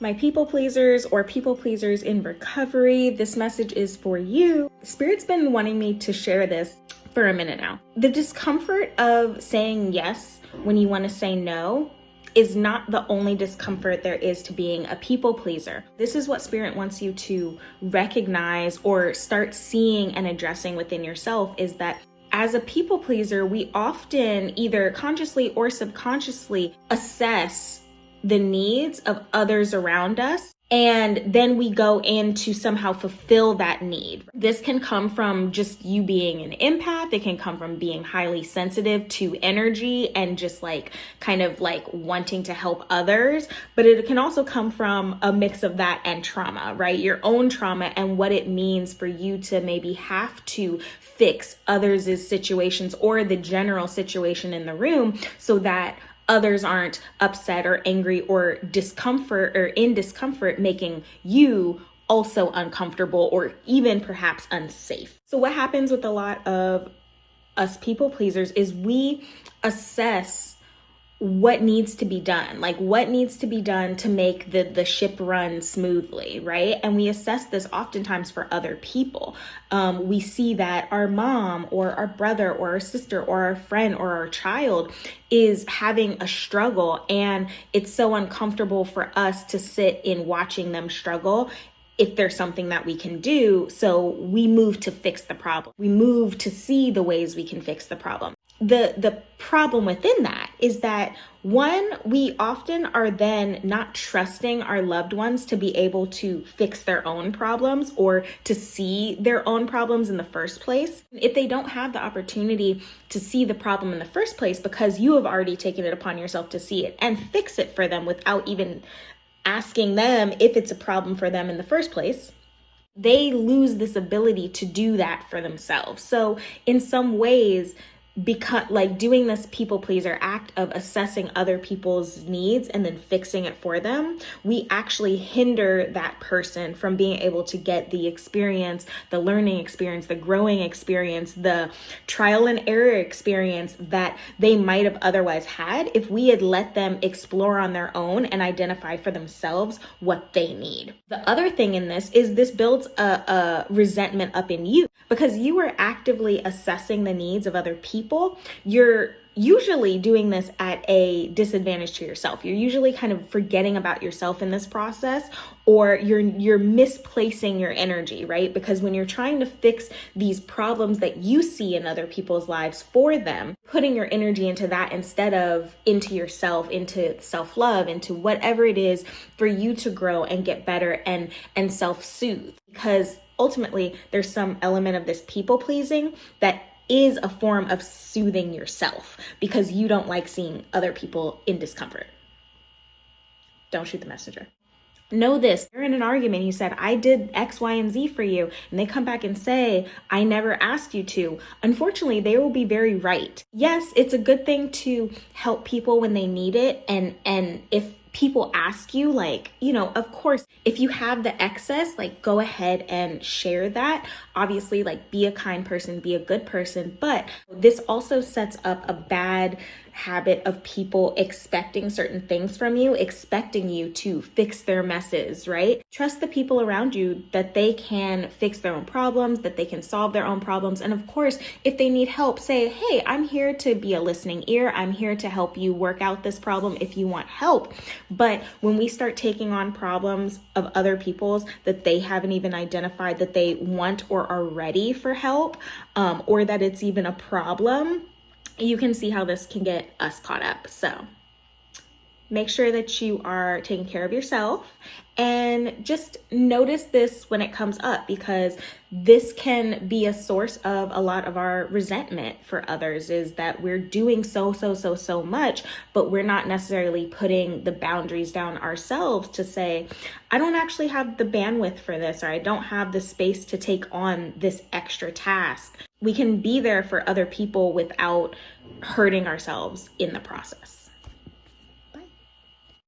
My people pleasers or people pleasers in recovery, this message is for you. Spirit's been wanting me to share this for a minute now. The discomfort of saying yes when you want to say no is not the only discomfort there is to being a people pleaser. This is what Spirit wants you to recognize or start seeing and addressing within yourself, is that as a people pleaser, we often either consciously or subconsciously assess the needs of others around us, and then we go in to somehow fulfill that need. This can come from just you being an empath. It can come from being highly sensitive to energy and just kind of wanting to help others. But it can also come from a mix of that and trauma, right? Your own trauma and what it means for you to maybe have to fix others' situations or the general situation in the room so that others aren't upset or angry or in discomfort, making you also uncomfortable or even perhaps unsafe. So what happens with a lot of us people pleasers is we assess what needs to be done, what needs to be done to make the ship run smoothly, right? And we assess this oftentimes for other people. We see that our mom or our brother or our sister or our friend or our child is having a struggle, and it's so uncomfortable for us to sit in watching them struggle if there's something that we can do. So we move to fix the problem. We move to see the ways we can fix the problem. The problem within that is that, one, we often are then not trusting our loved ones to be able to fix their own problems or to see their own problems in the first place. If they don't have the opportunity to see the problem in the first place because you have already taken it upon yourself to see it and fix it for them without even asking them if it's a problem for them in the first place, they lose this ability to do that for themselves. So in some ways, because doing this people pleaser act of assessing other people's needs and then fixing it for them, we actually hinder that person from being able to get the experience, the learning experience, the growing experience, the trial and error experience that they might have otherwise had if we had let them explore on their own and identify for themselves what they need. The other thing in this is this builds a resentment up in you because you are actively assessing the needs of other people. You're usually doing this at a disadvantage to yourself. You're usually kind of forgetting about yourself in this process, or you're misplacing your energy, right? Because when you're trying to fix these problems that you see in other people's lives for them, putting your energy into that instead of into yourself, into self-love, into whatever it is for you to grow and get better and self-soothe. Because ultimately, there's some element of this people pleasing that is a form of soothing yourself because you don't like seeing other people in discomfort. Don't shoot the messenger. Know this, you're in an argument, you said, I did X, Y, and Z for you, and they come back and say, I never asked you to. Unfortunately, they will be very right. Yes, it's a good thing to help people when they need it, and if people ask you, of course, if you have the excess, go ahead and share that. Obviously, be a kind person, be a good person. But this also sets up a bad habit of people expecting certain things from you, expecting you to fix their messes, right? Trust the people around you that they can fix their own problems, that they can solve their own problems. And of course, if they need help, say, hey, I'm here to be a listening ear. I'm here to help you work out this problem if you want help. But when we start taking on problems of other people's that they haven't even identified that they want or are ready for help, or that it's even a problem, you can see how this can get us caught up. So make sure that you are taking care of yourself and just notice this when it comes up, because this can be a source of a lot of our resentment for others, is that we're doing so much, but we're not necessarily putting the boundaries down ourselves to say, I don't actually have the bandwidth for this, or I don't have the space to take on this extra task. We can be there for other people without hurting ourselves in the process.